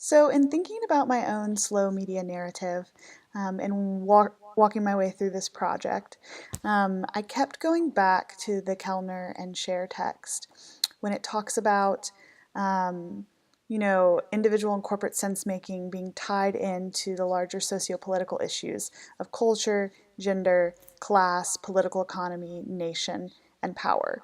So, in thinking about my own slow media narrative and walking my way through this project, I kept going back to the Kellner and Share text when it talks about, um, individual and corporate sense making being tied into the larger socio-political issues of culture, gender, class, political economy, nation, and power.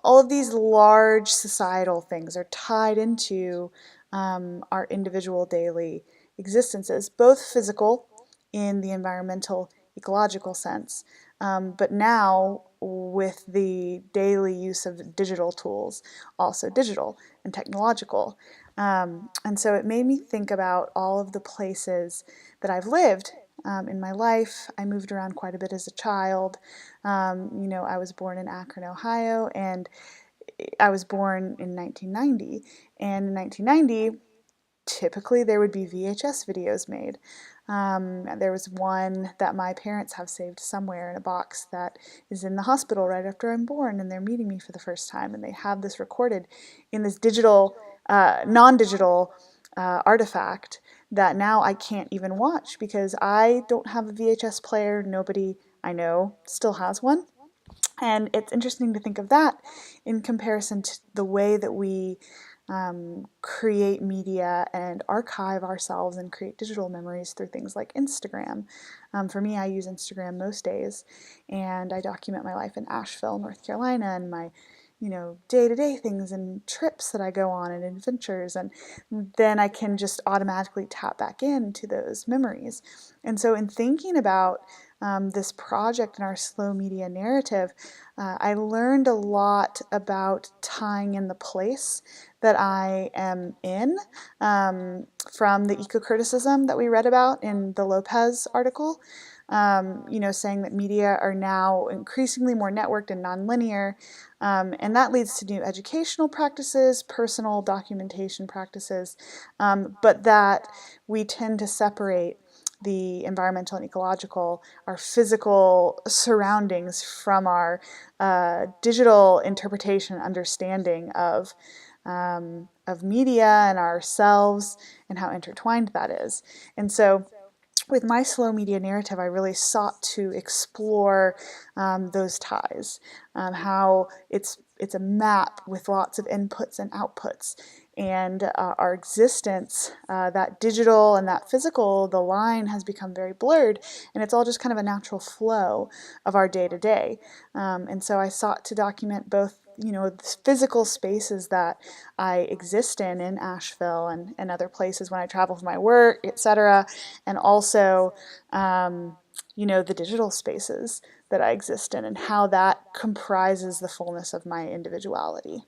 All of these large societal things are tied into our individual daily existences, both physical in the environmental ecological sense, but now with the daily use of digital tools, also digital and technological. And so it made me think about all of the places that I've lived in my life. I moved around quite a bit as a child. I was born in Akron, Ohio, and I was born in 1990. And in 1990, typically there would be VHS videos made. There was one that my parents have saved somewhere in a box that is in the hospital right after I'm born, and they're meeting me for the first time, and they have this recorded in this digital, non-digital artifact that now I can't even watch because I don't have a VHS player. Nobody I know still has one. And it's interesting to think of that in comparison to the way that we create media and archive ourselves and create digital memories through things like Instagram. For me, I use Instagram most days, and I document my life in Asheville, North Carolina, and my day-to-day things and trips that I go on and adventures, and then I can just automatically tap back into those memories. And so in thinking about this project and our slow media narrative, I learned a lot about tying in the place that I am in from the eco-criticism that we read about in the Lopez article. Saying that media are now increasingly more networked and nonlinear, and that leads to new educational practices, personal documentation practices, but that we tend to separate the environmental and ecological, our physical surroundings, from our digital interpretation and understanding of media and ourselves and how intertwined that is. And so with my slow media narrative, I really sought to explore those ties, how it's a map with lots of inputs and outputs, and our existence, that digital and that physical, the line has become very blurred, and it's all just kind of a natural flow of our day to day. And so I sought to document both the physical spaces that I exist in Asheville and other places when I travel for my work, etc., and also the digital spaces that I exist in and how that comprises the fullness of my individuality.